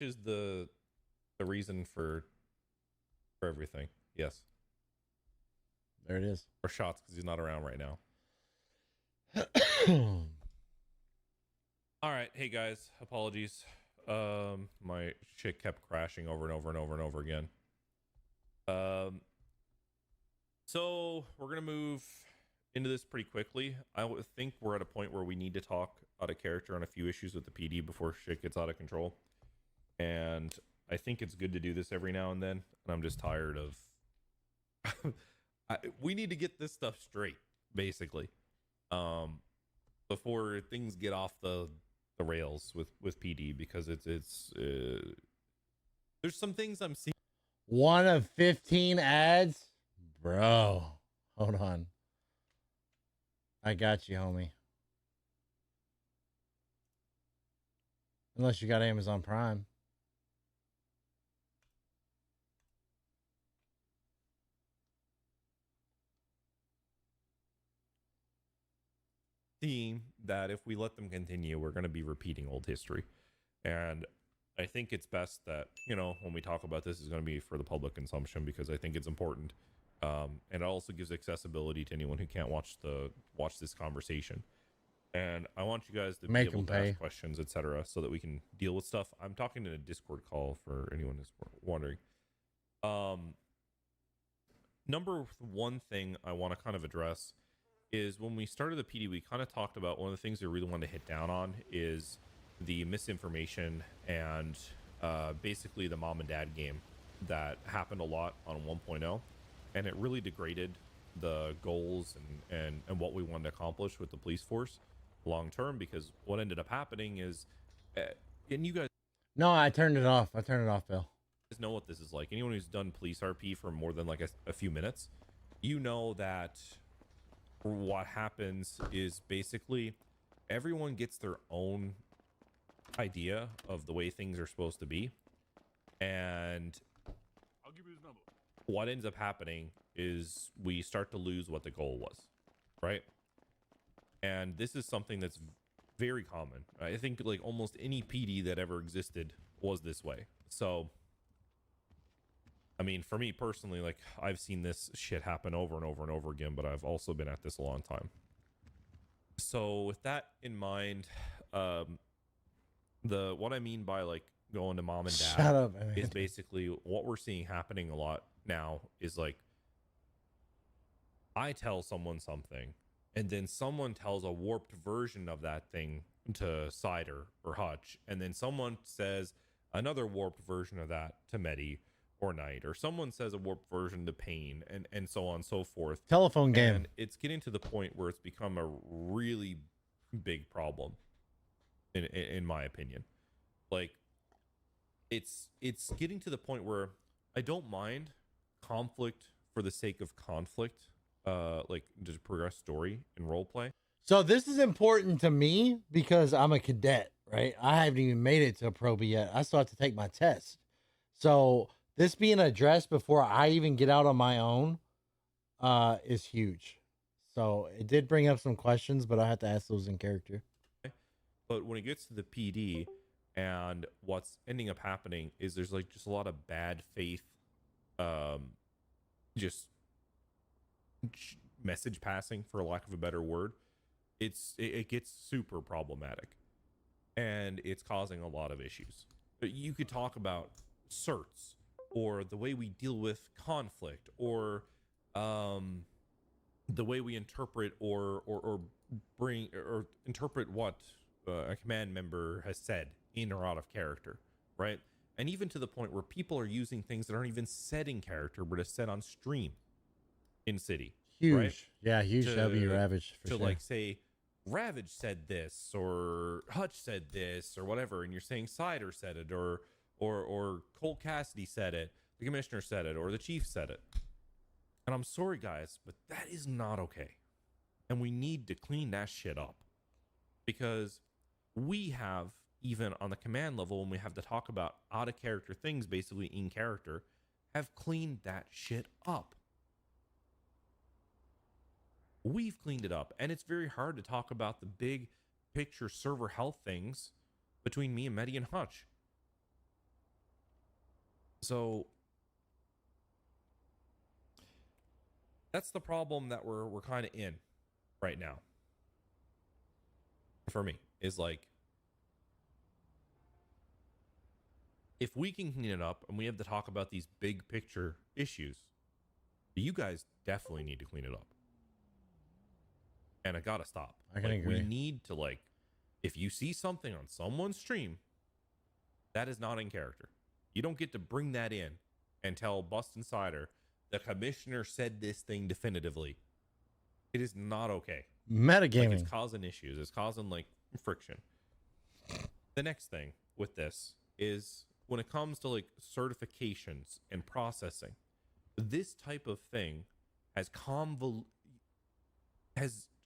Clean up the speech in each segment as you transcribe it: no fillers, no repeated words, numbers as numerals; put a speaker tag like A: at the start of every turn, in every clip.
A: is the reason for everything. Yes.
B: There it is.
A: Or shots because he's not around right now. All right, hey guys, apologies. My shit kept crashing over and over and over and over again. So we're gonna move into this pretty quickly. I think we're at a point where we need to talk out of character on a few issues with the PD before shit gets out of control. And I think it's good to do this every now and then. And I'm just tired of. We need to get this stuff straight, basically, before things get off the rails with PD, because it's there's some things I'm seeing.
B: 1 of 15 ads, bro. Hold on. I got you, homie. Unless you got Amazon Prime.
A: Seeing that if we let them continue, we're going to be repeating old history. And I think it's best that, you know, when we talk about this, is going to be for the public consumption, because I think it's important. And it also gives accessibility to anyone who can't watch this conversation. And I want you guys to be able to ask questions, etc., so that we can deal with stuff. I'm talking in a Discord call for anyone who's wondering. Number one thing I want to kind of address is, when we started the PD, we kind of talked about one of the things we really wanted to hit down on is the misinformation and basically the mom and dad game that happened a lot on 1.0, and it really degraded the goals and what we wanted to accomplish with the police force long term, because what ended up happening is, and you guys
B: No, I turned it off. I turned it off, Bill.
A: know what this is like. Anyone who's done police RP for more than like a few minutes, you know that what happens is basically everyone gets their own idea of the way things are supposed to be, and
C: I'll give you his number.
A: what ends up happening is we start to lose what the goal was, right? And this is something that's very common. I think like almost any PD that ever existed was this way. So I mean, for me personally, like, I've seen this shit happen over and over and over again, but I've also been at this a long time. So with that in mind, what I mean by like going to mom and dad
B: Shut up, man.
A: is basically what we're seeing happening a lot now is like, I tell someone something, and then someone tells a warped version of that thing to Cider or Hutch, and then someone says another warped version of that to Medi or Knight, or someone says a warped version to Pain, and so on and so forth.
B: Telephone game.
A: And it's getting to the point where it's become a really big problem, in my opinion. Like, it's getting to the point where I don't mind conflict for the sake of conflict, like to progress story and role play.
B: So this is important to me because I'm a cadet, right? I haven't even made it to a proby yet. I still have to take my test. So this being addressed before I even get out on my own is huge. So it did bring up some questions, but I have to ask those in character.
A: But when it gets to the PD, and what's ending up happening is there's like just a lot of bad faith, just message passing, for lack of a better word. It gets super problematic, and it's causing a lot of issues. You could talk about certs, or the way we deal with conflict, or the way we interpret or bring or interpret what a command member has said in or out of character, right? And even to the point where people are using things that aren't even said in character, but is said on stream in city.
B: Huge.
A: Right?
B: Yeah, huge W Ravage for
A: to
B: sure.
A: like say Ravage said this, or Hutch said this, or whatever, and you're saying Cider said it, or Cole Cassidy said it, the commissioner said it, or the chief said it. And I'm sorry guys, but that is not okay. And we need to clean that shit up, because we have, even on the command level, when we have to talk about out of character things, basically in character, have cleaned that shit up. We've cleaned it up, and it's very hard to talk about the big picture server health things between me and Medi and Hutch. So that's the problem that we're kind of in right now. For me, is like, if we can clean it up and we have to talk about these big picture issues, you guys definitely need to clean it up. And it gotta stop.
B: I can agree.
A: We need to, like, if you see something on someone's stream that is not in character, you don't get to bring that in and tell Bust Insider the commissioner said this thing definitively. It is not okay.
B: Metagaming.
A: Like, it's causing issues. It's causing, like, friction. The next thing with this is when it comes to, like, certifications and processing, this type of thing has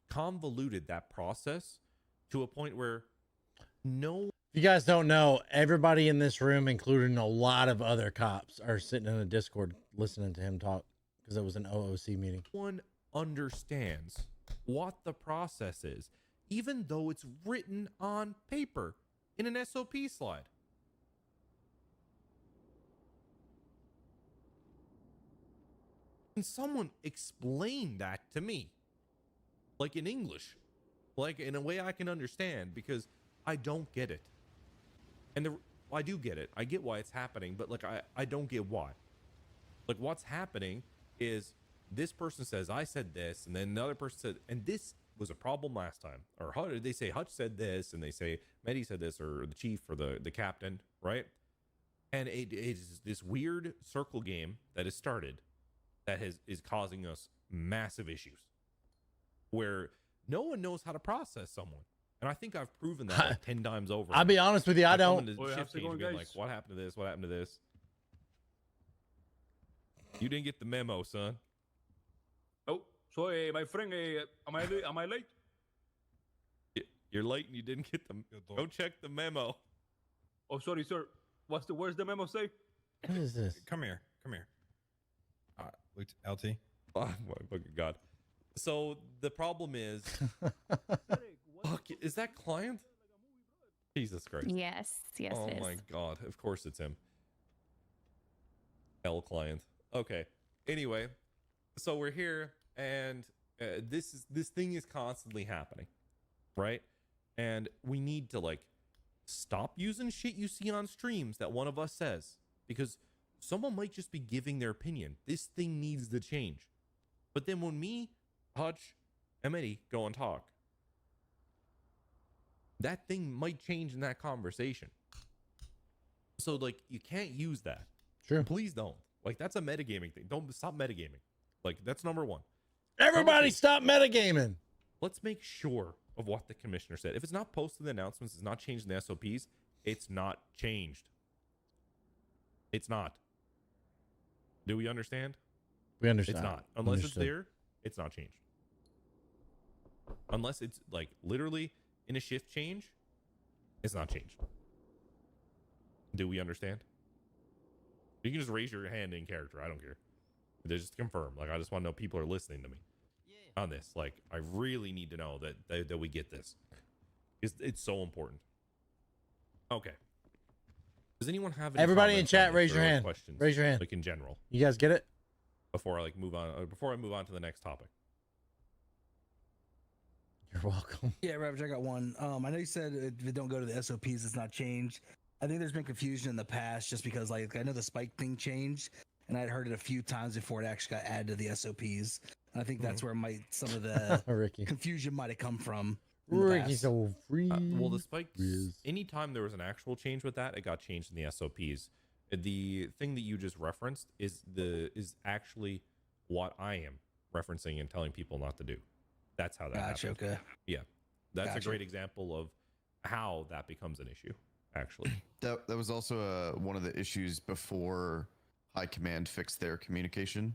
A: convoluted that process to a point where no.
B: If you guys don't know, everybody in this room, including a lot of other cops, are sitting in a Discord listening to him talk because it was an OOC meeting.
A: One understands what the process is, even though it's written on paper in an SOP slide. Can someone explain that to me? Like, in English, like in a way I can understand, because I don't get it. And I do get it. I get why it's happening, but like, I don't get why. Like, what's happening is this person says, I said this, and then another person said, and this was a problem last time. Or how did they say Hutch said this, and they say Medi said this, or the chief, or the captain, right? And it is this weird circle game that has started that is causing us massive issues where no one knows how to process someone. And I think I've proven that like 10 times over.
B: I'll be honest with you, I don't.
A: Like, what happened to this? What happened to this? You didn't get the memo, son.
C: Oh, so my friend, am I late?
A: You're late and you didn't get the. Go check the memo.
C: Oh, sorry, sir. Where's the memo say?
B: What is this?
D: Come here. LT.
A: Oh my fucking god. So the problem is, fuck, is that client? Jesus Christ.
E: Yes,
A: Oh
E: it is.
A: my god. Of course it's him. L client. Okay. Anyway, so we're here, and this thing is constantly happening, right? And we need to, like, stop using shit you see on streams that one of us says, because someone might just be giving their opinion. This thing needs to change. But then when me, Hutch, and Eddie go and talk, that thing might change in that conversation. So, like, you can't use that.
B: Sure.
A: Please don't. Like, that's a metagaming thing. Don't stop metagaming. Like, that's number one.
B: Everybody stop metagaming.
A: Let's make sure of what the commissioner said. If it's not posted in the announcements, it's not changed in the SOPs, it's not changed. It's not. Do we understand?
B: We understand.
A: It's not. Unless it's there, it's not changed. Unless it's, like, literally in a shift change, it's not changed. Do we understand? You can just raise your hand in character. I don't care. Just confirm. Like, I just want to know people are listening to me on this. Like, I really need to know that we get this. It's so important. Okay. Does anyone have any
B: Everybody in
A: comments
B: chat,
A: on this,
B: raise
A: or,
B: your
A: like,
B: hand.
A: questions,
B: Raise your hand.
A: like, in general,
B: You guys get it?
A: before I like move on, before I move on to the next topic?
B: You're welcome.
F: Yeah, Ravage, I got one. I know you said if it don't go to the SOPs, it's not changed. I think there's been confusion in the past just because, like, I know the spike thing changed, and I'd heard it a few times before it actually got added to the SOPs. And I think that's where some of the
B: Ricky.
F: confusion might have come from. in the
B: Ricky's
F: past.
B: so free.
A: Well, the spikes,
B: Riz.
A: anytime there was an actual change with that, it got changed in the SOPs. The thing that you just referenced is actually what I am referencing and telling people not to do. That's how that
F: Gotcha,
A: happens.
F: okay.
A: Yeah, that's
F: Gotcha.
A: a great example of how that becomes an issue, actually.
G: That was also one of the issues before High Command fixed their communication.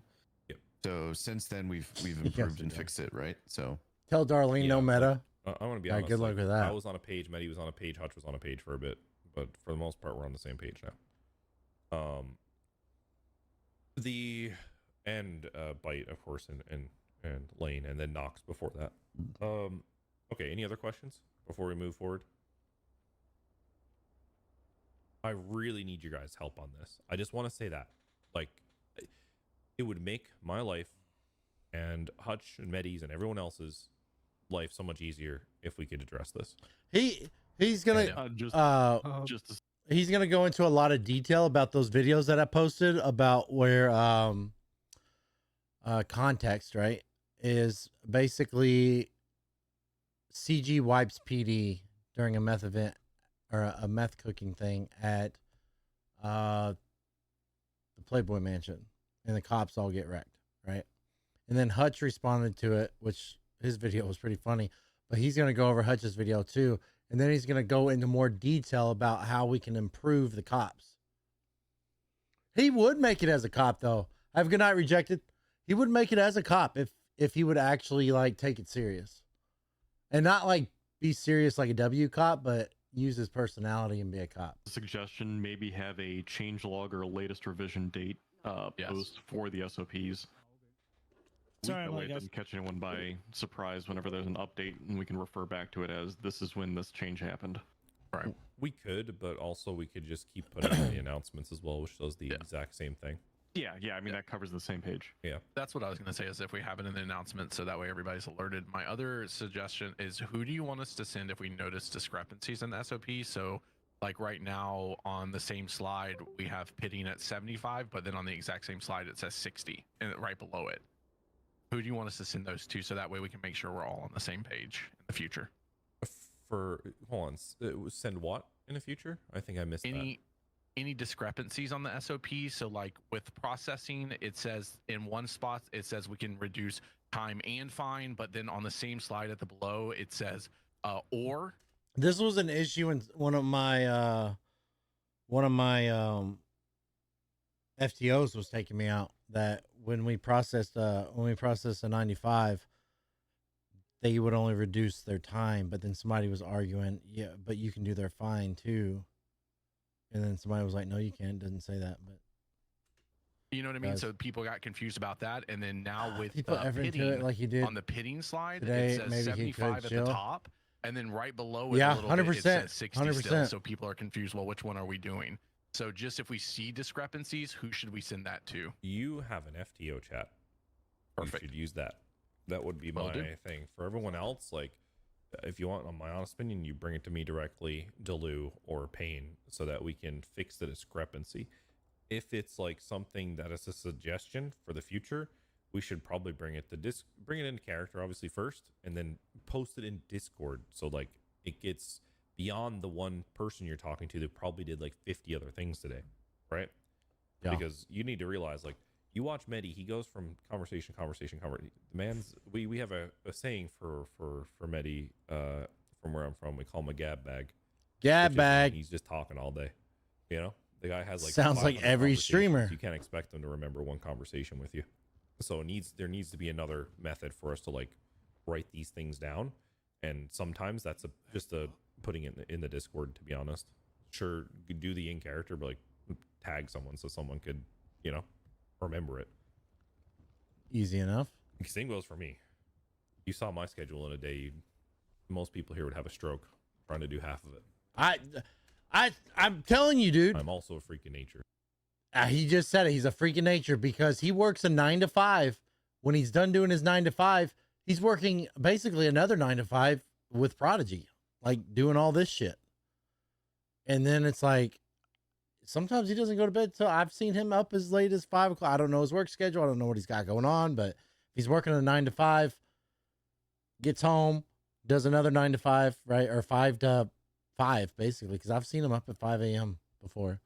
A: Yep.
G: So since then we've improved and fixed it, right? So
B: Tell Darlene no meta.
A: I want to be
B: All right,
A: honest.
B: good luck
A: like,
B: with that.
A: I was on a page, Medi was on a page, Hutch was on a page for a bit, but for the most part, we're on the same page now. The and Bite, of course, and Lane, and then Nox before that. Okay, any other questions before we move forward? I really need your guys' help on this. I just want to say that, like, it would make my life and Hutch and Medi's and everyone else's life so much easier if we could address this.
B: He's gonna
D: Just
B: he's gonna go into a lot of detail about those videos that I posted about where context, right, is basically CG wipes PD during a meth event or a meth cooking thing at the Playboy Mansion, and the cops all get wrecked, right? And then Hutch responded to it, which his video was pretty funny, but he's going to go over Hutch's video too. And then he's going to go into more detail about how we can improve the cops. He would make it as a cop, though. I have good night rejected. He would make it as a cop if he would actually like take it serious, and not like be serious like a W cop, but use his personality and be a cop.
D: suggestion, maybe have a change log or a latest revision date post for the SOPs.
E: Sorry,
D: That
E: I'm
D: way
E: like,
D: it doesn't catch anyone by surprise whenever there's an update, and we can refer back to it as this is when this change happened.
G: Right.
A: We could, but also we could just keep putting in the announcements as well, which does the exact same thing.
D: Yeah, I mean, that covers the same page.
H: That's what I was going to say, is if we have it in the announcement so that way everybody's alerted. My other suggestion is, who do you want us to send if we notice discrepancies in the SOP? So like right now on the same slide, we have pitting at 75, but then on the exact same slide, it says 60 and right below it. Who do you want us to send those to so that way we can make sure we're all on the same page in the future?
A: Hold on, send what in the future? I think I missed that.
H: Any discrepancies on the SOP? So like with processing, it says in one spot, it says we can reduce time and fine, but then on the same slide at the below, it says or.
B: This was an issue in one of my FTOs was taking me out, that when we processed a 95, they would only reduce their time, but then somebody was arguing, yeah, but you can do their fine too. And then somebody was like, no, you can't. Doesn't say that, but
H: You know what I mean? So people got confused about that, and then now with
B: he put effort into it like he did
H: on the pitting slide,
B: today,
H: it says
B: maybe he
H: 75
B: could
H: at
B: chill.
H: the top, and then right below it,
B: Yeah,
H: a little bit, it
B: 100%,
H: says 60 still.
B: 100%.
H: So people are confused. Well, which one are we doing? So just if we see discrepancies, who should we send that to?
A: You have an FTO chat.
H: Perfect.
A: You should use that. That would be
H: Will
A: my
H: do.
A: thing. For everyone else, like, if you want my honest opinion, you bring it to me directly, Delu or Payne, so that we can fix the discrepancy. If it's like something that is a suggestion for the future, we should probably bring it into character obviously first, and then post it in Discord, so like it gets beyond the one person you're talking to that probably did like 50 other things today, right?
B: Yeah.
A: Because you need to realize, like, you watch Medi, he goes from conversation. The man's, we have a saying for Medi, from where I'm from, we call him a gab bag.
B: Gab bag.
A: He's just talking all day. You know, the guy has like
B: Sounds like
A: 500
B: every
A: conversations.
B: streamer.
A: You can't expect them to remember one conversation with you. So there needs to be another method for us to like write these things down. And sometimes that's just putting it in the Discord, to be honest. Sure, you could do the in character, but like tag someone so someone could, you know, remember it.
B: Easy enough.
A: Same goes for me. You saw my schedule in a day. Most people here would have a stroke trying to do half of it.
B: I'm telling you, dude.
A: I'm also a freak of nature.
B: He just said it. He's a freak of nature because he works a 9 to 5. When he's done doing his 9 to 5, he's working basically another 9 to 5 with Prodigy, like doing all this shit. And then it's like, sometimes he doesn't go to bed till I've seen him up as late as 5 o'clock. I don't know his work schedule. I don't know what he's got going on, but if he's working a 9 to 5, gets home, does another 9 to 5, right? Or 5 to 5, basically. Cause I've seen him up at 5 a.m. before.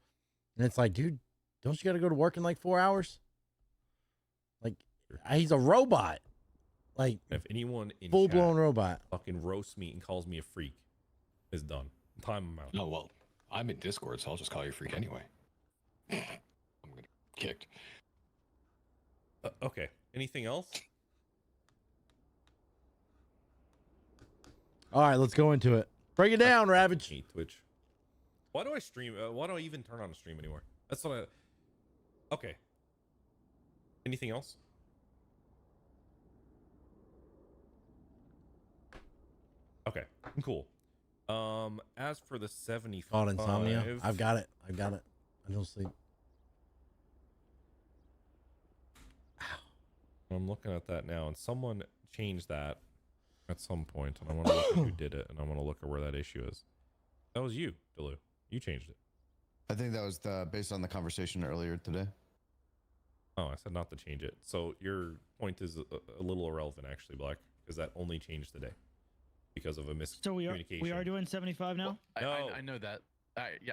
B: And it's like, dude, don't you got to go to work in like 4 hours? Like, he's a robot. Like,
A: If anyone in
B: full blown
A: chat
B: robot.
A: fucking roasts me and calls me a freak, is done. Time him out.
I: Oh, well, I'm in Discord, so I'll just call you a freak anyway. I'm gonna get kicked.
A: Okay. Anything else?
B: All right, let's go into it. Break it down, Ravage.
A: Hate Twitch. Why do I stream? Why do I even turn on a stream anymore? That's what I. Okay. Anything else? Okay. Cool. As for the 75,
B: Called insomnia. I've got it. I don't sleep.
A: I'm looking at that now, and someone changed that at some point, and I want to look at who did it, and I want to look at where that issue is. That was you, Delu. You changed it.
G: I think that was based on the conversation earlier today.
A: Oh, I said not to change it. So your point is a little irrelevant, actually, Black, because that only changed today because of a miscommunication.
E: So we are doing 75 now.
H: Well, I know that.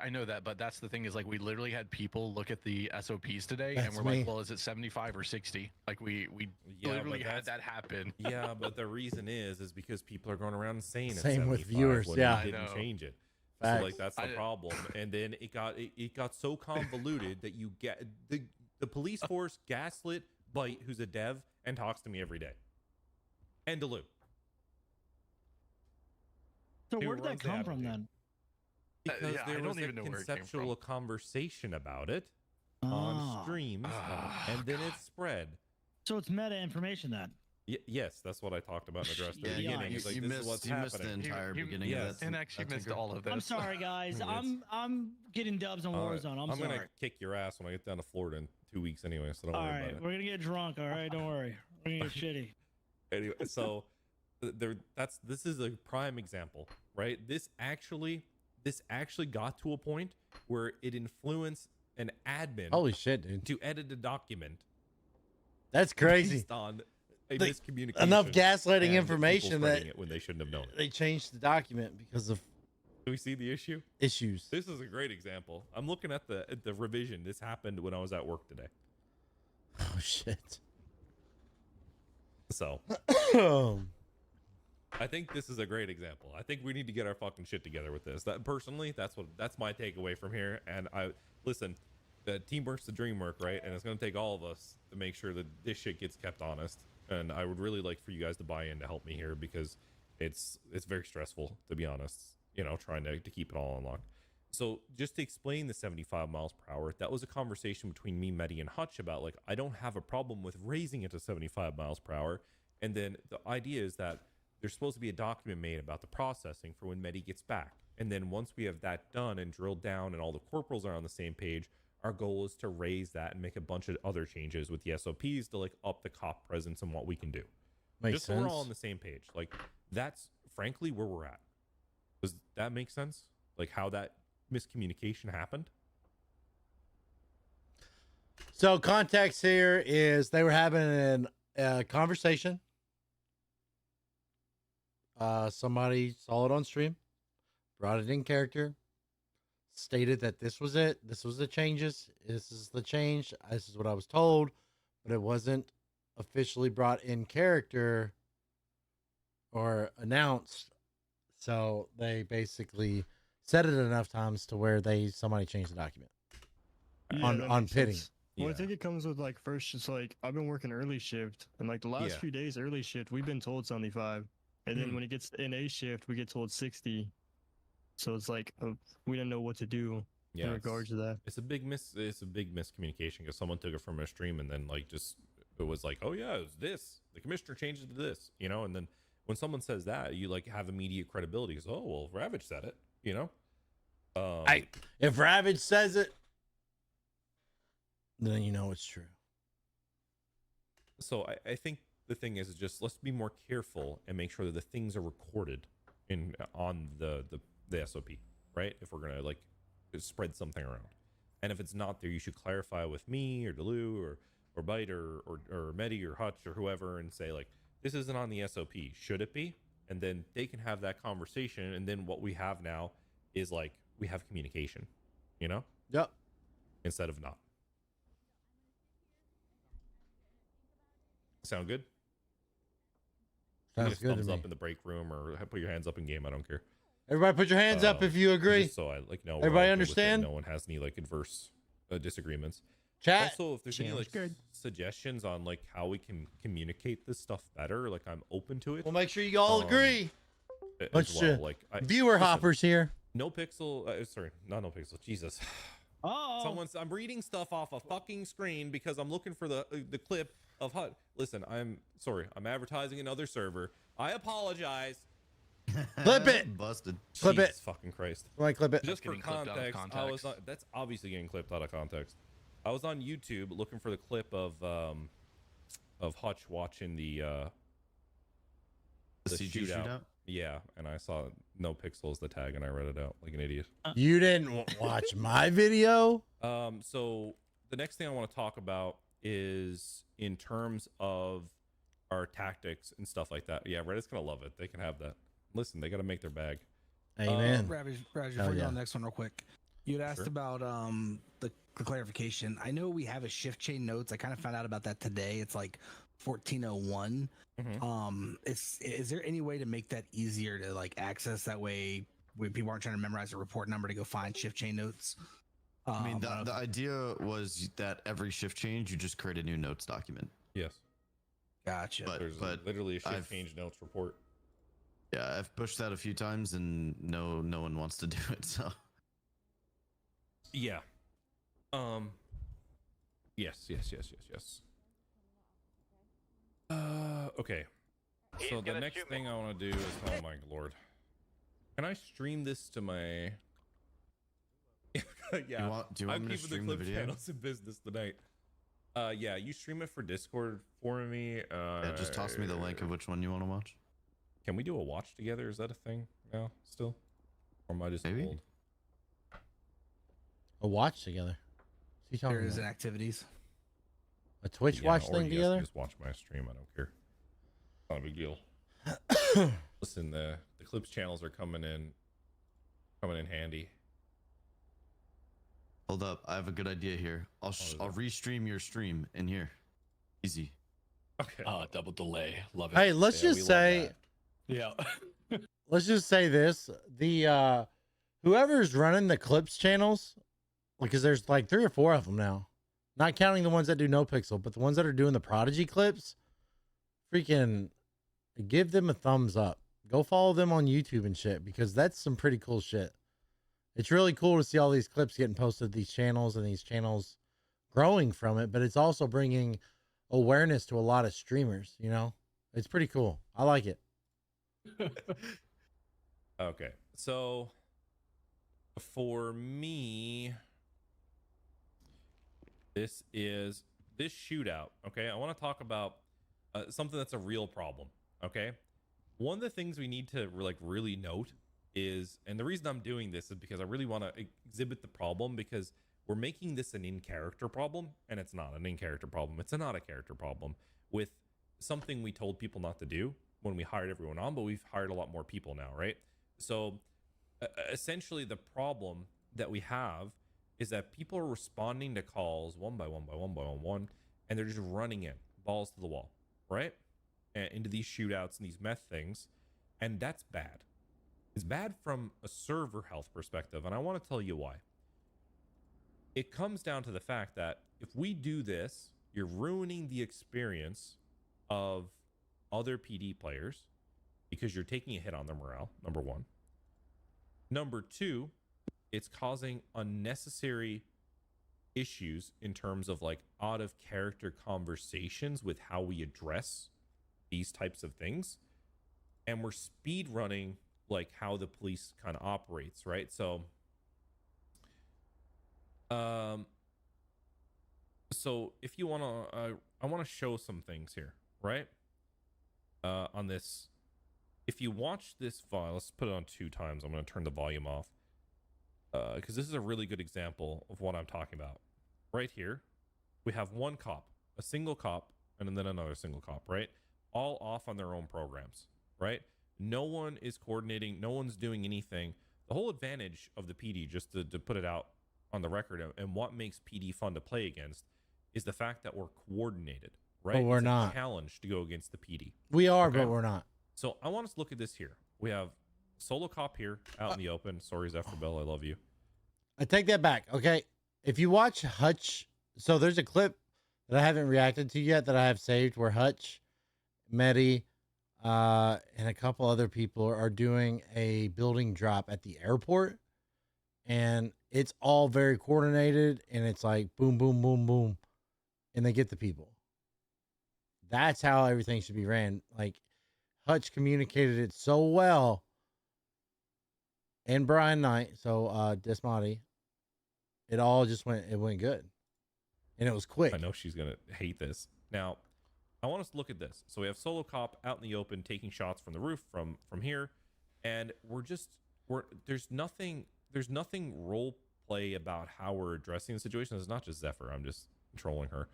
H: I know that, but that's the thing is like we literally had people look at the SOPs today, and we're like, well, is it 75 or 60? Like we literally had that happen.
A: Yeah, but the reason is because people are going around and saying it's
B: Same with
A: 75
B: viewers,
A: when
B: yeah.
A: they didn't change it.
B: Facts.
A: So like that's the problem. And then it got so convoluted that you get the police force gaslit Bite, who's a dev and talks to me every day, and Delu.
E: So
A: Who
E: where did that
A: runs the
E: come from
A: Avenue.
E: then?
A: Because
H: yeah, I
A: there
H: don't
A: was a
H: even know where it came
A: conceptual
H: from.
A: conversation about it
E: Ah.
A: on streams, and then it spread.
E: So it's meta information then.
A: Yes, that's what I talked about and addressed at the
E: Yeah,
A: beginning. It's like,
G: you
A: this
G: missed,
A: is what's
G: you missed the
A: happening.
G: entire beginning
A: yes.
G: of that.
H: And actually
G: that
H: missed
G: tinker.
H: all of this.
E: I'm sorry, guys.
A: It's-
E: I'm getting dubs on Warzone. I'm sorry.
A: gonna kick your ass when I get down to Florida in 2 weeks anyway, so don't
E: All
A: worry
E: right,
A: about it.
E: we're gonna get drunk. All right, don't worry. We're gonna get shitty.
A: Anyway, so this is a prime example, right? This actually got to a point where it influenced an admin
B: Holy shit, dude.
A: to edit a document
B: That's crazy.
A: based on a
B: Like,
A: miscommunication.
B: Enough gaslighting
A: and
B: information
A: people
B: that
A: spreading it when they shouldn't have known it.
B: they changed the document because of
A: Do we see the issue?
B: issues.
A: This is a great example. I'm looking at the revision. This happened when I was at work today.
B: Oh shit.
A: So I think this is a great example. I think we need to get our fucking shit together with this. That personally, that's my takeaway from here. And listen, the teamwork's the dream work, right? And it's gonna take all of us to make sure that this shit gets kept honest. And I would really like for you guys to buy in to help me here because it's very stressful, to be honest. You know, trying to keep it all on lock. So just to explain the 75 miles per hour, that was a conversation between me, Medi, and Hutch about like, I don't have a problem with raising it to 75 miles per hour. And then the idea is that there's supposed to be a document made about the processing for when Medi gets back. And then once we have that done and drilled down and all the corporals are on the same page, our goal is to raise that and make a bunch of other changes with the SOPs to like up the cop presence and what we can do.
B: Makes
A: Just
B: sense.
A: so we're all on the same page. Like that's frankly where we're at. Does that make sense? Like how that miscommunication happened?
B: So context here is they were having a conversation. Somebody saw it on stream, brought it in character, stated that this was it. This was the changes. This is the change. This is what I was told, but it wasn't officially brought in character or announced. So they basically said it enough times to where somebody changed the document on pitting.
J: Well,
A: Yeah.
J: I think it comes with like first, it's like I've been working early shift, and like the last
A: Yeah.
J: few days early shift, we've been told 75, and then when it gets in A shift, we get told 60. So it's like we don't know what to do
A: Yeah,
J: in regards to that.
A: it's a big miscommunication because someone took it from a stream and then like just it was like, oh yeah, it's this. The commissioner changed it to this, you know. And then when someone says that, you like have immediate credibility because oh well, Ravage said it, you know.
B: If Ravage says it, then you know it's true.
A: So I think the thing is just let's be more careful and make sure that the things are recorded on the SOP, right? If we're gonna like spread something around, and if it's not there, you should clarify with me or Delu or Bite or Medi or Hutch or whoever and say like this isn't on the SOP. Should it be? And then they can have that conversation. And then what we have now is like we have communication, you know?
B: Yep.
A: Instead of not. Sound good?
B: Sounds
A: Just
B: good to
A: thumbs
B: me.
A: up in the break room or put your hands up in game. I don't care.
B: Everybody put your hands up if you agree.
A: Just so I like know. we're
B: Everybody
A: all good with it,
B: understand?
A: No one has any like adverse disagreements.
B: Chat.
A: Also, if there's any like
J: good.
A: suggestions on like how we can communicate this stuff better, like I'm open to it.
B: We'll make sure you all agree.
A: As
B: Bunch
A: well.
B: of
A: Like
B: Viewer hoppers here.
A: nopixel. Sorry, not nopixel. Jesus.
E: Oh,
A: I'm reading stuff off a fucking screen because I'm looking for the clip of HUD. Listen, I'm sorry. I'm advertising another server. I apologize.
B: Clip it.
G: Busted.
B: Clip it.
A: Jesus fucking Christ.
B: Like clip it.
A: Just for
H: getting clipped out of
A: context, I was
H: context.
A: that's obviously getting clipped out of context. I was on YouTube looking for the clip of Hutch watching the
G: CG shootout?
A: Yeah, and I saw nopixel as the tag, and I read it out like an idiot.
B: You didn't watch my video?
A: So the next thing I want to talk about is in terms of our tactics and stuff like that. Yeah, Reddit's gonna love it. They can have that. Listen, they got to make their bag.
B: Amen.
F: Ravage,
B: Hell
F: before you
B: yeah.
F: go on the next one real quick. You had asked
A: Sure.
F: about the clarification. I know we have a shift chain notes. I kind of found out about that today. It's like 1401. Is there any way to make that easier to like access that way when people aren't trying to memorize a report number to go find shift chain notes?
G: I mean, the idea was that every shift change, you just create a new notes document.
A: Yes.
F: Gotcha.
A: There's
G: But
A: literally a shift
G: I've-
A: change notes report.
G: Yeah, I've pushed that a few times, and no one wants to do it. So
A: Yeah. Yes. Okay. So the next thing I want to do is, oh my lord, can I stream this to my? Yeah.
G: do you want
A: I'm
G: me to
A: keeping the
G: stream the
A: clip
G: video?
A: channels in business tonight. Yeah, you stream it for Discord for me.
G: Yeah, just toss me the link of which one you want to watch.
A: Can we do a watch together? Is that a thing now still? Or am I just
G: Maybe.
A: old?
B: A watch together. What's he talking
F: There is
B: about?
F: an activities.
B: A Twitch
A: Yeah,
B: watch
A: or
B: thing
A: you guys
B: together?
A: can just watch my stream. I don't care. Not a big deal. Listen, the clips channels are coming in handy.
G: Hold up, I have a good idea here. I'll restream your stream in here. Easy.
A: Okay.
I: Double delay. Love it.
B: Hey, let's
A: Yeah, we
B: just
A: love
B: say
A: that.
I: Yeah.
B: let's just say this. The whoever's running the clips channels, because there's like 3 or 4 of them now. Not counting the ones that do nopixel, but the ones that are doing the Prodigy clips, freaking give them a thumbs up. Go follow them on YouTube and shit, because that's some pretty cool shit. It's really cool to see all these clips getting posted to these channels and these channels growing from it, but it's also bringing awareness to a lot of streamers, you know? It's pretty cool. I like it.
A: Okay. So for me, this shootout. Okay. I want to talk about something that's a real problem. Okay. One of the things we need to really note is, and the reason I'm doing this is because I really want to exhibit the problem, because we're making this an in-character problem, and it's not an in-character problem. It's not a character problem with something we told people not to do when we hired everyone on, but we've hired a lot more people now, right? So essentially the problem that we have is that people are responding to calls one by one, and they're just running in balls to the wall, right? And into these shootouts and these meth things, and that's bad. It's bad from a server health perspective, and I want to tell you why. It comes down to the fact that if we do this, you're ruining the experience of other PD players because you're taking a hit on their morale, number one. Number two, it's causing unnecessary issues in terms of like out of character conversations with how we address these types of things. And we're speed running like how the police kind of operates, right? So if you want to I want to show some things here, right? On this, if you watch this file, let's put it on 2 times. I'm going to turn the volume off because this is a really good example of what I'm talking about. Right here, we have one cop, a single cop, and then another single cop, right? All off on their own programs, right? No one is coordinating. No one's doing anything. The whole advantage of the PD, just to put it out on the record, and what makes PD fun to play against, is the fact that we're coordinated, right?
B: But we're
A: It's
B: not.
A: a challenge to go against the PD.
B: We are,
A: Okay.
B: but we're not.
A: So I want us to look at this here. We have solo cop here out in the open. Sorry, Zephyr Bell, I love you.
B: I take that back. Okay. If you watch Hutch, so there's a clip that I haven't reacted to yet that I have saved where Hutch, Medi, and a couple other people are doing a building drop at the airport. And it's all very coordinated, and it's like boom, boom, boom, boom. And they get the people. That's how everything should be ran. Like Hutch communicated it so well and Brian Knight, so Desmati, it all just went good. And it was quick.
A: I know she's gonna hate this. Now, I want us to look at this. So we have Solo Cop out in the open taking shots from the roof from here, and there's nothing role play about how we're addressing the situation. It's not just Zephyr. I'm just trolling her.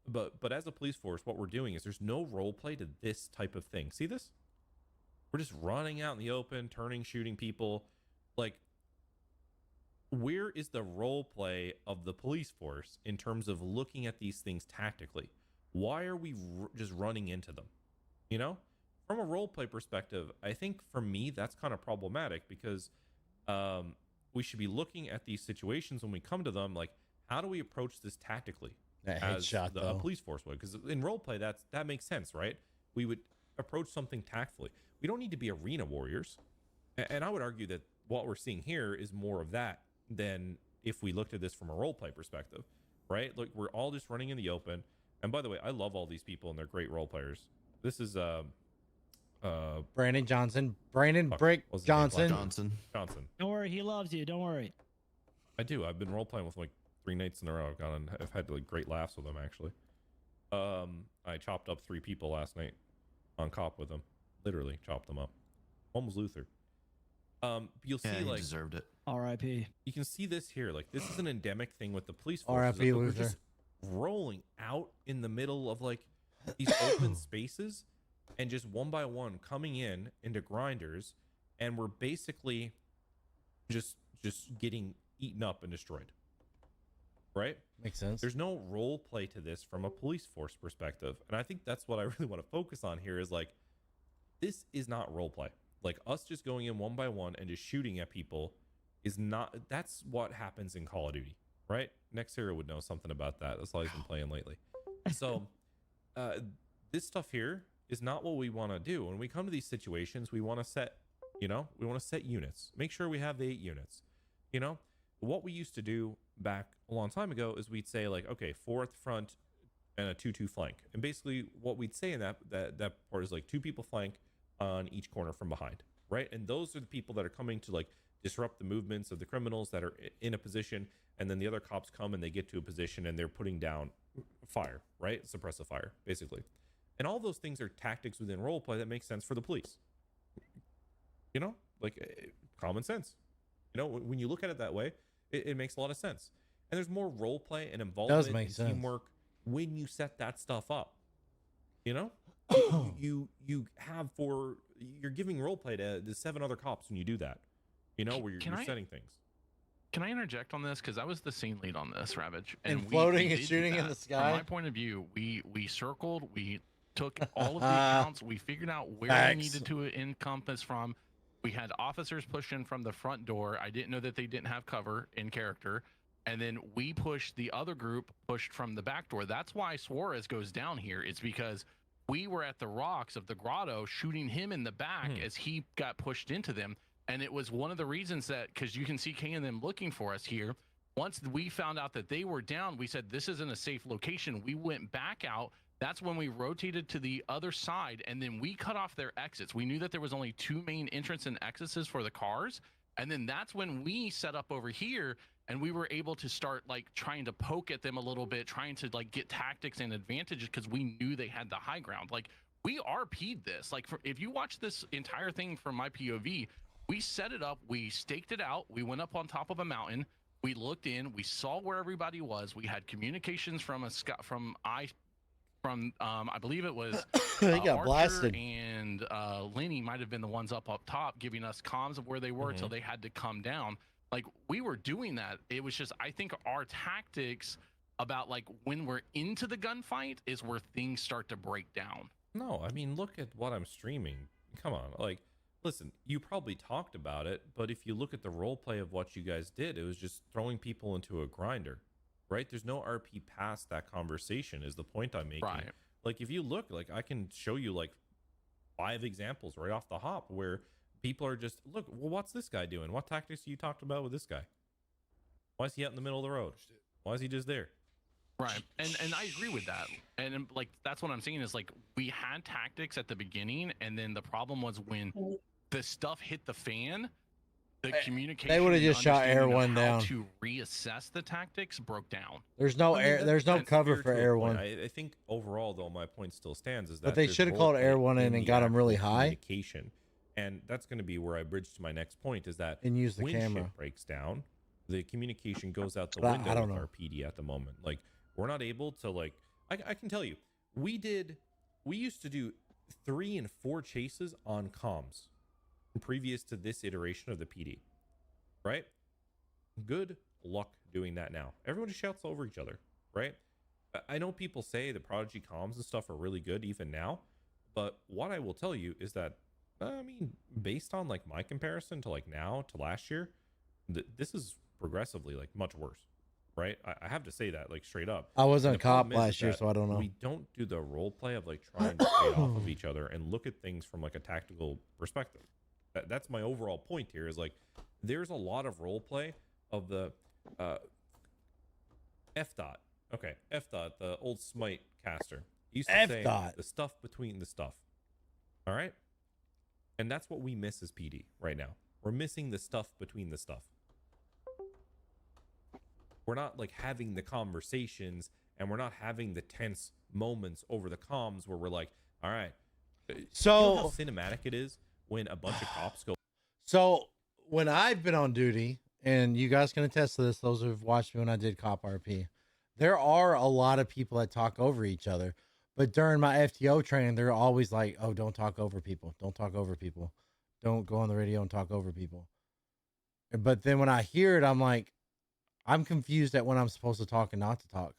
A: But as a police force, what we're doing is there's no role play to this type of thing. See this? We're just running out in the open, turning, shooting people. Like, where is the role play of the police force in terms of looking at these things tactically? Why are we just running into them? You know, from a role play perspective, I think for me, that's kind of problematic because we should be looking at these situations when we come to them, like, how do we approach this tactically?
B: That
A: as
B: headshot,
A: a police force would, because in role play, that makes sense, right? We would approach something tactfully. We don't need to be arena warriors. And I would argue that what we're seeing here is more of that than if we looked at this from a role play perspective, right? Like, we're all just running in the open. And by the way, I love all these people and they're great role players. This is
B: Brandon Johnson, Brandon Brick Johnson.
A: Johnson.
E: Don't worry, he loves you. Don't worry.
A: I do. I've been role playing with him like 3 nights in a row. I've had like great laughs with him actually. I chopped up 3 people last night on cop with him. Literally chopped them up. One was Luther. You'll see,
G: he
A: like,
G: deserved it.
E: R.I.P.
A: You can see this here. Like, this is an endemic thing with the police force.
B: R.I.P.
A: We're
B: Luther.
A: just rolling out in the middle of like these open spaces and just one by one coming into grinders, and we're basically just getting eaten up and destroyed. Right?
B: Makes sense.
A: There's no role play to this from a police force perspective. And I think that's what I really want to focus on here is like, this is not role play. Like, us just going in one by one and just shooting at people is not, that's what happens in Call of Duty, right? Next Hero would know something about that. That's all he's been playing lately. So this stuff here is not what we want to do. When we come to these situations, we want to set, we want to set units. Make sure we have the 8 units. What we used to do back a long time ago is we'd say like, okay, 4 at the front and a 2-2 flank. And basically what we'd say in that part is like 2 people flank on each corner from behind, right? And those are the people that are coming to like disrupt the movements of the criminals that are in a position, and then the other cops come and they get to a position and they're putting down fire, right? Suppressive fire, basically. And all those things are tactics within roleplay that make sense for the police. Like common sense. When you look at it that way, it makes a lot of sense. And there's more roleplay and involvement and teamwork when you set that stuff up. You have you're giving roleplay to the 7 other cops when you do that. Where you're setting things.
H: Can I interject on this? Because I was the scene lead on this, Ravage.
B: And floating and shooting in the sky.
H: From my point of view, we circled, we took all of the accounts, we figured out where we needed to encompass from. We had officers push in from the front door. I didn't know that they didn't have cover in character. And then we pushed, the other group pushed from the back door. That's why Suarez goes down here. It's because we were at the rocks of the grotto shooting him in the back as he got pushed into them. And it was one of the reasons that, because you can see King and them looking for us here. Once we found out that they were down, we said, this isn't a safe location. We went back out. That's when we rotated to the other side, and then we cut off their exits. We knew that there was only 2 main entrance and exits for the cars. And then that's when we set up over here, and we were able to start like trying to poke at them a little bit, trying to like get tactics and advantages because we knew they had the high ground. Like, we RP'd this. Like, if you watch this entire thing from my POV, we set it up, we staked it out, we went up on top of a mountain, we looked in, we saw where everybody was, we had communications from I believe it was
B: they got
H: Archer
B: blasted,
H: and Lenny might have been the ones up top giving us comms of where they were till they had to come down. Like, we were doing that. It was just, I think our tactics about like when we're into the gunfight is where things start to break down.
A: No, I mean, look at what I'm streaming. Come on, like, listen, you probably talked about it, but if you look at the role play of what you guys did, it was just throwing people into a grinder, right? There's no RP past that conversation is the point I'm making.
H: Right.
A: Like, if you look, like, I can show you like 5 examples right off the hop where people are just, look, well, what's this guy doing? What tactics you talked about with this guy? Why is he out in the middle of the road? Why is he just there?
H: Right. And I agree with that. And like, that's what I'm saying is like, we had tactics at the beginning, and then the problem was when the stuff hit the fan, the communication.
B: They would've
H: and
B: just shot Air
H: understanding of
B: 1
H: how
B: down.
H: to reassess the tactics broke down.
B: There's no air. There's no
A: That's
B: cover
A: fair
B: for
A: to a
B: Air
A: point.
B: 1.
A: I think overall, though, my point still stands is that
B: But they
A: there's
B: should have called
A: roleplay
B: Air 1 in and
A: the
B: got 'em really
A: actual
B: high.
A: Communication, and that's going to be where I bridge to my next point is that
B: And use the
A: when
B: camera.
A: shit breaks down, the communication goes out the
B: But
A: window
B: I don't
A: with
B: know.
A: our PD at the moment. Like we're not able to like. I can tell you, we used to do 3 and 4 chases on comms previous to this iteration of the PD, right? Good luck doing that now. Everyone just shouts over each other, right? I know people say the Prodigy comms and stuff are really good even now, but what I will tell you is that, I mean, based on like my comparison to like now to last year, this is progressively like much worse, right? I have to say that like straight up.
B: I wasn't
A: And
B: a
A: the problem
B: cop
A: is
B: last year,
A: that
B: so I don't know.
A: We don't do the role play of like trying to play off of each other and look at things from like a tactical perspective. That's my overall point here is like there's a lot of role play of the F dot. Okay, F dot, the old Smite caster. He used to
B: F
A: say
B: dot.
A: the stuff between the stuff. All right? And that's what we miss as PD right now. We're missing the stuff between the stuff. We're not like having the conversations and we're not having the tense moments over the comms where we're like, all right.
B: So
A: you know how cinematic it is when a bunch of cops go.
B: So when I've been on duty, and you guys can attest to this, those who've watched me when I did Cop RP, there are a lot of people that talk over each other. But during my FTO training, they're always like, oh, don't talk over people. Don't talk over people. Don't go on the radio and talk over people. But then when I hear it, I'm like, I'm confused at when I'm supposed to talk and not to talk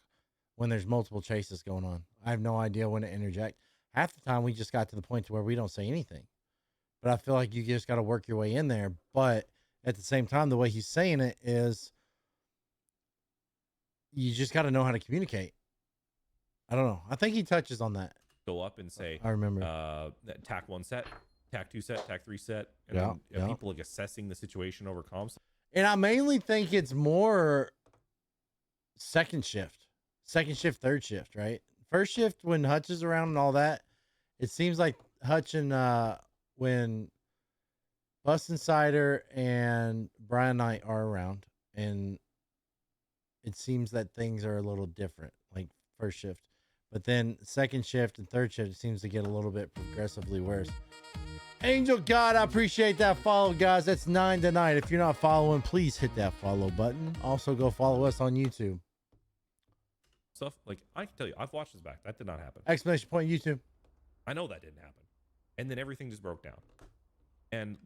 B: when there's multiple chases going on. I have no idea when to interject. Half the time, we just got to the point to where we don't say anything. But I feel like you just got to work your way in there. But at the same time, the way he's saying it is you just got to know how to communicate. I don't know. I think he touches on that.
A: Go up and say,
B: I remember.
A: TAC 1 set, TAC 2 set, TAC 3 set. And
B: Yeah,
A: then
B: yeah.
A: people like assessing the situation over comms.
B: And I mainly think it's more second shift, third shift, right? First shift, when Hutch is around and all that, it seems like Hutch and when Bust Insider and Brian Knight are around, and it seems that things are a little different, like first shift. But then second shift and third shift, it seems to get a little bit progressively worse. Angel God, I appreciate that follow, guys. That's 9 tonight. If you're not following, please hit that follow button. Also, go follow us on YouTube.
A: Stuff like I can tell you, I've watched this back. That did not happen.
B: Exclamation point YouTube.
A: I know that didn't happen. And then everything just broke down. And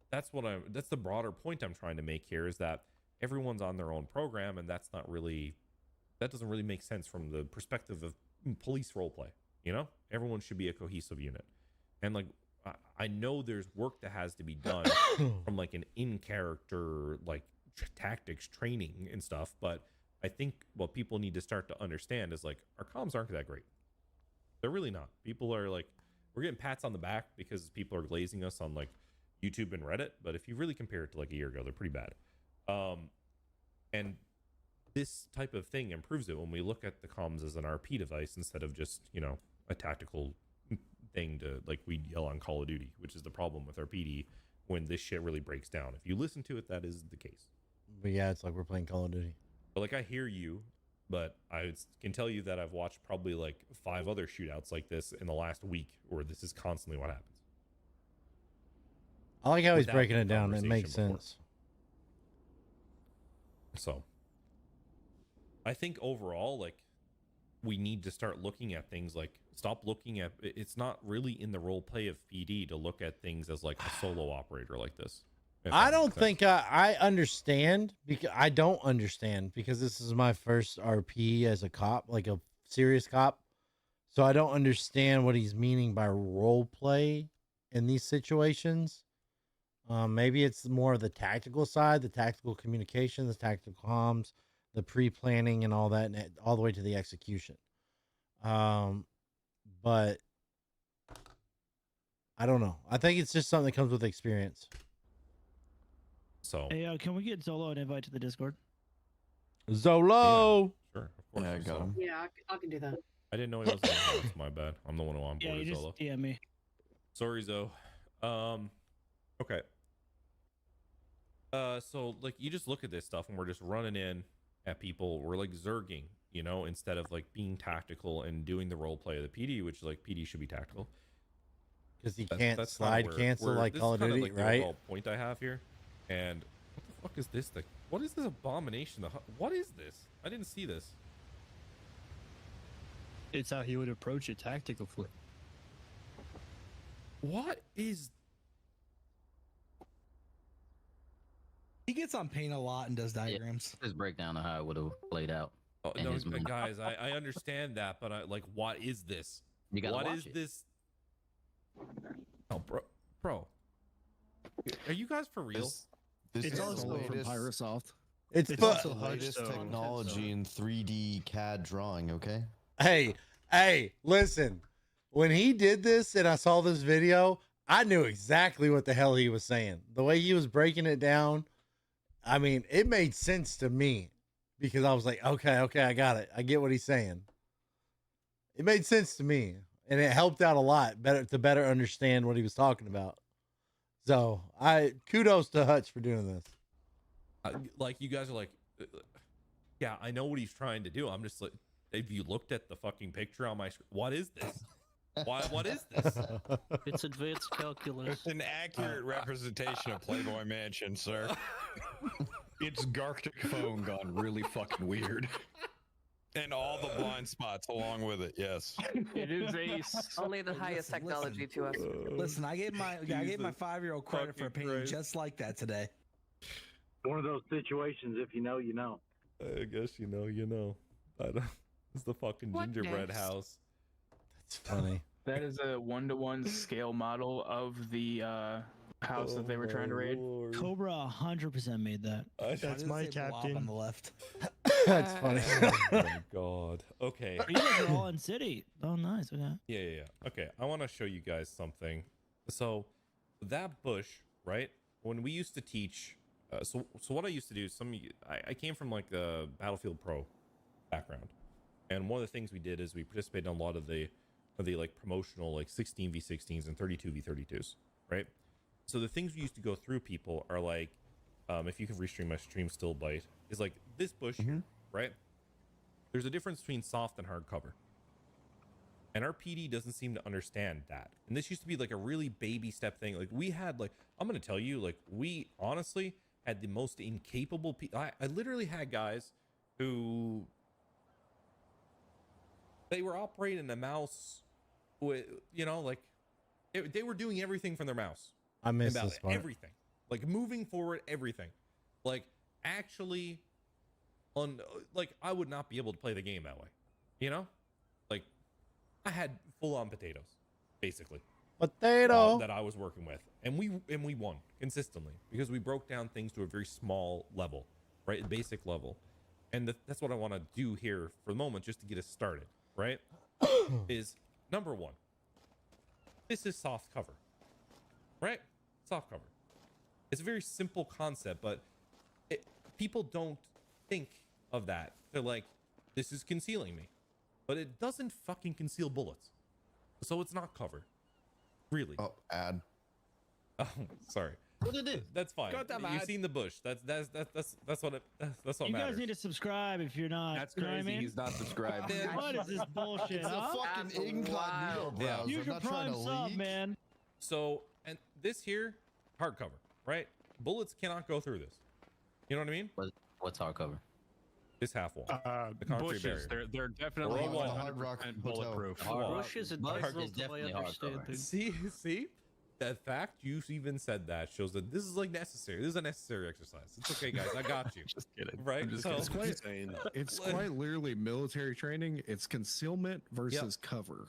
A: that's the broader point I'm trying to make here is that everyone's on their own program, and that doesn't really make sense from the perspective of police roleplay. You know, everyone should be a cohesive unit. And like, I know there's work that has to be done from like an in-character like tactics training and stuff, but I think what people need to start to understand is like our comms aren't that great. They're really not. People are like, we're getting pats on the back because people are glazing us on like YouTube and Reddit, but if you really compare it to like a year ago, they're pretty bad. And this type of thing improves it when we look at the comms as an RP device instead of just, you know, a tactical thing to like we yell on Call of Duty, which is the problem with our PD when this shit really breaks down. If you listen to it, that is the case.
B: But yeah, it's like we're playing Call of Duty.
A: But like I hear you, but I can tell you that I've watched probably like 5 other shootouts like this in the last week where this is constantly what happens.
B: I like how he's
A: Without
B: breaking
A: the
B: it down. It makes
A: conversation before.
B: sense.
A: So I think overall, like we need to start looking at things like stop looking at it's not really in the role play of PD to look at things as like a solo operator like this.
B: I don't think I understand because I don't understand because this is my first RP as a cop, like a serious cop. So I don't understand what he's meaning by role play in these situations. Maybe it's more of the tactical side, the tactical communication, the tactical comms, the pre-planning and all that, and all the way to the execution. But I don't know. I think it's just something that comes with experience.
A: So
E: Hey, can we get Zolo an invite to the Discord?
B: Zolo.
A: Yeah, sure, of course.
G: Yeah, I got him.
K: Yeah, I can do that.
A: I didn't know he was on the That's my bad. I'm the one who onboarded
E: Yeah, you just
A: Zolo.
E: DM me.
A: Sorry, Zo. Okay. So like you just look at this stuff and we're just running in at people. We're like zerging, you know, instead of like being tactical and doing the role play of the PD, which like PD should be tactical.
B: Because he can't
A: kinda
B: slide
A: where-
B: cancel
A: where-
B: like
A: this
B: Call
A: is
B: of
A: kinda
B: Duty,
A: like the
B: right?
A: overall point I have here. And what the fuck is this thing? What is this abomination? What is this? I didn't see this.
J: It's how he would approach it tactically.
A: What is?
F: He gets on paint a lot and does diagrams.
K: His breakdown of how it would have played out.
A: Oh,
K: in
A: no,
K: his mind.
A: guys, I understand that, but I like, what is this?
K: You gotta
A: What
K: watch
A: is
K: it.
A: this? Oh, bro, are you guys for real?
G: This
J: It's
G: is
J: also
G: the
J: from
G: latest,
E: Pyrosoft.
B: It's
J: It's
B: fu-
J: also
G: the latest
J: Hearthstone.
G: technology in 3D CAD drawing. Okay.
B: Hey, listen. When he did this and I saw this video, I knew exactly what the hell he was saying. The way he was breaking it down, I mean, it made sense to me because I was like, okay, I got it. I get what he's saying. It made sense to me, and it helped out a lot to better understand what he was talking about. So, kudos to Hutch for doing this.
A: Like, you guys are like, yeah, I know what he's trying to do. I'm just like, have you looked at the fucking picture on my screen? What is this? What is this?
E: It's advanced calculus.
I: It's an accurate representation of Playboy Mansion, sir. It's Garctic phone gone really fucking weird. And all the blind spots along with it, yes.
C: It is
L: Only the highest technology to us.
F: Listen, I gave my 5-year-old credit for painting just like that today.
C: one of those situations. If you know, you know.
A: I guess you know. I don't. It's the fucking gingerbread house.
B: That's funny.
C: That is a 1-to-1 scale model of the house that they were trying to raid.
E: Cobra 100% made that.
J: That's my captain.
F: on the left.
B: That's funny.
A: Oh my god. Okay.
E: You guys are all in city. Oh, nice. Okay.
A: Yeah. Okay, I want to show you guys something. So, that bush, right? When we used to teach, so what I used to do, I came from like the Battlefield Pro background, and one of the things we did is we participated in a lot of the like promotional like 16v16s and 32v32s, right? So the things we used to go through, people, are like, if you can restream my stream still bite, is like this bush here, right? There's a difference between soft and hard cover. And our PD doesn't seem to understand that. And this used to be like a really baby step thing. Like we had like, I'm going to tell you, like we honestly had the most incapable I literally had guys who, they were operating a mouse with, you know, like they were doing everything from their mouse.
B: I missed this part.
A: Everything. Like moving forward, everything. Like actually like I would not be able to play the game that way. You know? Like I had full on potatoes, basically.
B: Potato
A: that I was working with. And we won consistently because we broke down things to a very small level, right? Basic level. And that's what I want to do here for the moment, just to get us started, right? Is number one, this is soft cover, right? Soft cover. It's a very simple concept, but people don't think of that. They're like, this is concealing me, but it doesn't fucking conceal bullets. So it's not cover. Really?
G: Oh, ad.
A: Oh, sorry.
E: What did it do?
A: That's fine.
I: Got that,
A: You've
I: man.
A: seen the bush. That's what
E: You
A: matters.
E: guys need to subscribe if you're not.
C: That's
E: you know what I
C: crazy.
E: mean?
C: He's not subscribed.
E: What is this bullshit?
G: It's a
E: huh?
G: fucking incognito browser.
E: Use
G: I'm
E: your
G: not trying
E: prime
G: to
E: sub,
G: leak.
E: man.
A: So, and this here, hardcover, right? Bullets cannot go through this. You know what I mean?
K: What's hardcover?
A: This half wall. The concrete
H: Bushes,
A: barrier.
H: they're definitely
A: We're all
H: 100% bulletproof.
E: Bushes and
K: Bugs
E: puzzles,
K: is
E: the way I
K: definitely
E: understand
K: hardcover.
E: things.
A: See? That fact you even said that shows that this is like necessary. This is a necessary exercise. It's okay, guys. I got you.
H: Just kidding.
A: Right?
H: I'm just
A: So-
H: kidding.
M: It's quite literally military training. It's concealment versus cover.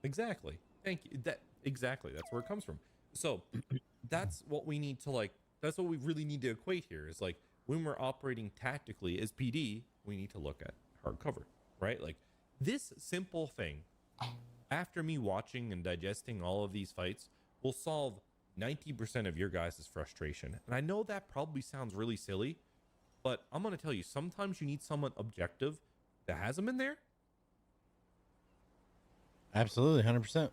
A: Exactly. Thank you. Exactly. That's where it comes from. So that's what we need to like. That's what we really need to equate here. Is like when we're operating tactically as PD, we need to look at hard cover, right? Like this simple thing. After me watching and digesting all of these fights, will solve 90% of your guys' frustration. And I know that probably sounds really silly, but I'm gonna tell you, sometimes you need someone objective that has them in there.
B: Absolutely, 100%.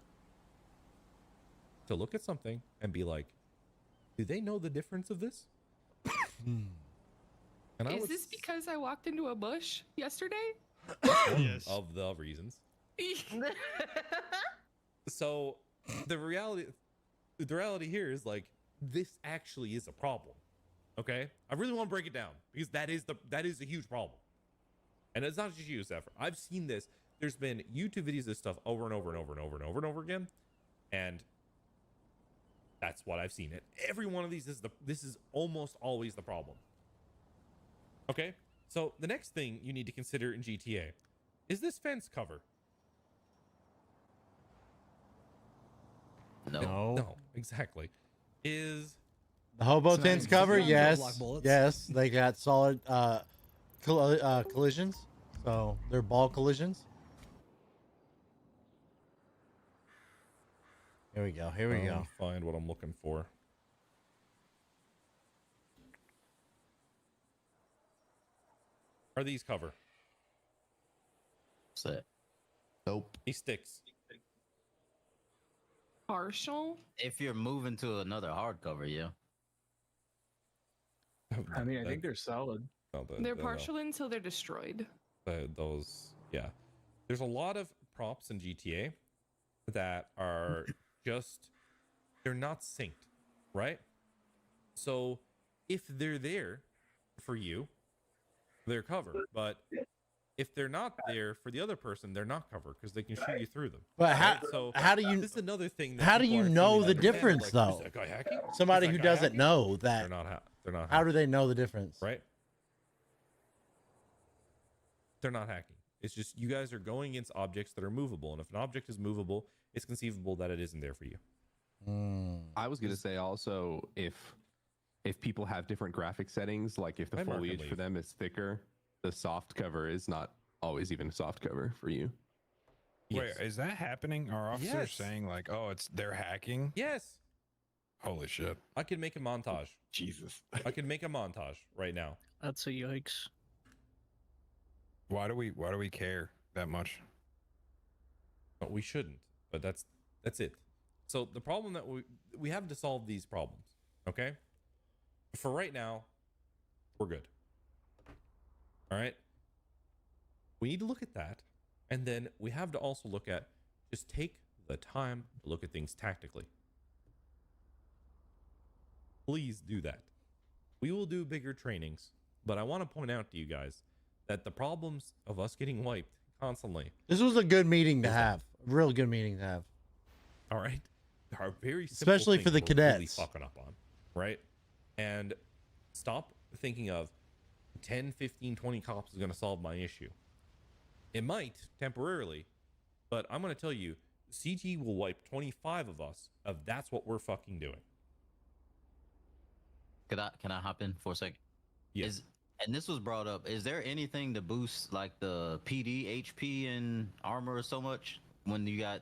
A: To look at something and be like, do they know the difference of this? And
N: Is this because I walked into a bush yesterday?
J: Yes.
A: of the reasons. So the reality here is like this actually is a problem. Okay, I really want to break it down because that is a huge problem, and it's not just you, Zephyr. I've seen this. There's been YouTube videos of this stuff over and over and over and over and over and over again, and that's what I've seen. It every one of these this is almost always the problem. Okay, so the next thing you need to consider in GTA is this fence cover. No, exactly. Is
B: The hobo
F: So
B: tents
F: now
B: cover?
F: you
B: Yes.
F: block bullets?
B: Yes, they got solid collisions. So they're ball collisions. Here we go. Here we go.
A: Find what I'm looking for. Are these cover?
K: What's that?
G: Nope.
A: These sticks.
N: Partial?
K: If you're moving to another hardcover, yeah.
C: I mean, I think they're solid.
N: They're partial until they're destroyed.
A: Those, yeah. There's a lot of props in GTA that are just, they're not synced, right? So if they're there for you, they're covered. But if they're not there for the other person, they're not covered because they can shoot you through them.
B: But
A: right? So
B: how do you?
A: This is another thing. That
B: How do
A: people
B: you
A: aren't
B: know
A: fully
B: the
A: understanding,
B: difference,
A: like,
B: though?
A: is that guy hacking?
B: Somebody
A: Is
B: who
A: that guy
B: doesn't
A: hacking?
B: know that.
A: They're not.
B: How do they know the difference?
A: Right? They're not hacking. It's just you guys are going against objects that are movable, and if an object is movable, it's conceivable that it isn't there for you.
O: I was gonna say also if people have different graphic settings, like if the
A: My mark and
O: foliage for
A: leave.
O: them is thicker, the soft cover is not always even a soft cover for you.
I: Wait, is that happening? Are officers
A: Yes.
I: saying like, "Oh, they're hacking"?
A: Yes.
I: Holy shit!
A: I could make a montage.
I: Jesus.
A: I could make a montage right now.
E: That's a yikes.
I: Why do we care that much?
A: But we shouldn't. But that's it. So the problem that we have to solve these problems. Okay. For right now, we're good. All right. We need to look at that, and then we have to also look at just take the time to look at things tactically. Please do that. We will do bigger trainings, but I want to point out to you guys that the problems of us getting wiped constantly.
B: This was a good meeting to have. A real good meeting to have.
A: All right. There are very simple
B: Especially for
A: things
B: the
A: we're really
B: cadets.
A: fucking up on, right? And stop thinking of 10, 15, 20 cops is going to solve my issue. It might temporarily, but I'm going to tell you, CG will wipe 25 of us if that's what we're fucking doing.
K: Can I hop in for a second?
A: Yes.
K: And this was brought up. Is there anything to boost like the PD, HP, and armor so much when you got,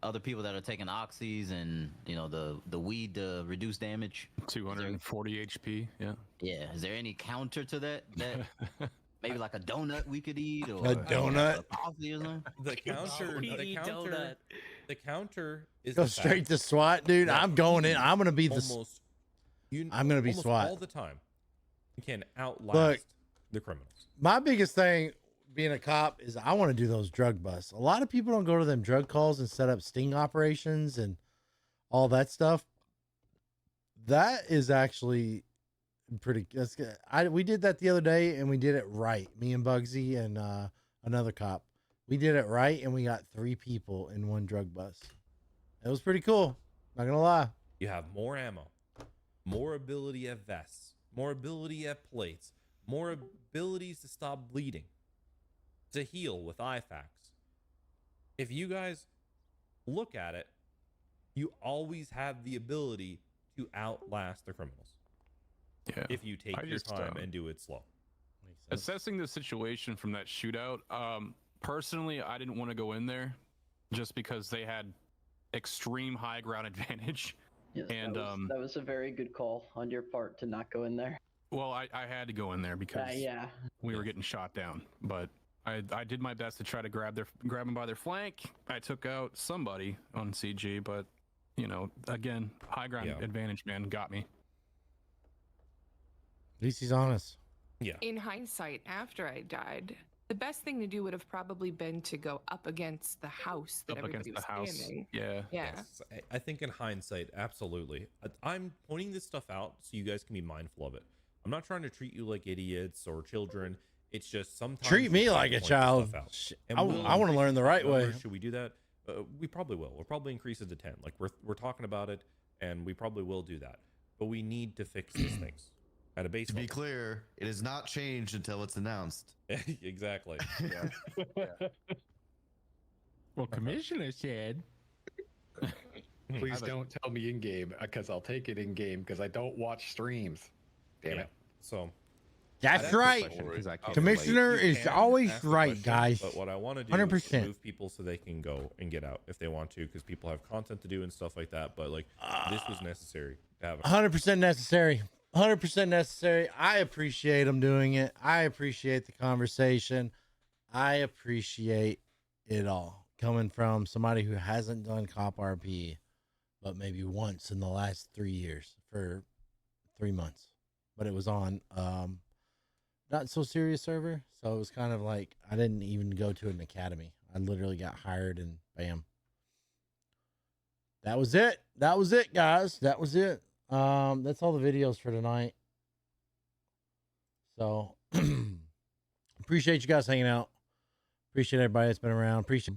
K: other people that are taking oxys and, the weed to reduce damage?
D: 240 HP, yeah.
K: Yeah. Is there any counter to that? Maybe like a donut we could eat, or
B: A donut?
K: a coffee or something?
A: The counter is
B: Go
A: the
B: straight
A: fact
B: to SWAT, dude.
A: that
B: I'm going in. I'm gonna be the.
A: I'm
B: gonna be
A: almost
B: SWAT.
A: all the time. You can outlast
B: Look,
A: the criminals.
B: My biggest thing being a cop is I want to do those drug busts. A lot of people don't go to them drug calls and set up sting operations and all that stuff. That is actually pretty. That's good. We did that the other day and we did it right. Me and Bugsy and another cop. We did it right and we got 3 people in one drug bust. It was pretty cool. Not gonna lie.
A: You have more ammo, more ability at vests, more ability at plates, more abilities to stop bleeding, to heal with IFAKs. If you guys look at it, you always have the ability to outlast the criminals.
D: Yeah.
A: If you take
D: I
A: your
D: just,
A: time and do it slow.
D: Assessing the situation from that shootout, personally, I didn't want to go in there just because they had extreme high ground advantage.
P: Yes,
D: and
P: that was a very good call on your part to not go in there.
D: well, I had to go in there because
P: yeah.
D: we were getting shot down. But I did my best to try to grab them by their flank. I took out somebody on CG, but again, high ground advantage, man, got me.
B: At least he's honest.
A: Yeah.
N: In hindsight, after I died, the best thing to do would have probably been to go up against the house that
C: Up against
N: everybody was
C: the house.
N: standing.
C: Yeah.
N: Yeah.
A: Yes, I think in hindsight, absolutely. I'm pointing this stuff out so you guys can be mindful of it. I'm not trying to treat you like idiots or children. It's just sometimes
B: Treat me
A: you
B: like a
A: point this
B: child.
A: stuff out.
B: Sh-
A: And
B: I
A: we'll
B: want to
A: increase
B: learn the right way.
A: numbers. Should we do that? We probably will. We'll probably increase it to 10. Like we're talking about it, and we probably will do that. But we need to fix these things at a base
G: To be
A: level.
G: clear, it is not changed until it's announced.
A: Exactly.
O: Well, Commissioner said.
M: Please don't tell me in game because I'll take it in game because I don't watch streams. Damn it.
A: So
B: That's right. Commissioner is always right, guys.
A: But what I want to do
B: 100%.
A: is move people so they can go and get out if they want to, because people have content to do and stuff like that. But like this was necessary to have.
B: 100% necessary. 100% necessary. I appreciate them doing it. I appreciate the conversation. I appreciate it all coming from somebody who hasn't done Cop RP, but maybe once in the last 3 years for 3 months. But it was on not so serious server, so it was kind of like I didn't even go to an academy. I literally got hired and bam. That was it. That was it, guys. That was it. That's all the videos for tonight. So appreciate you guys hanging out. Appreciate everybody that's been around. Appreciate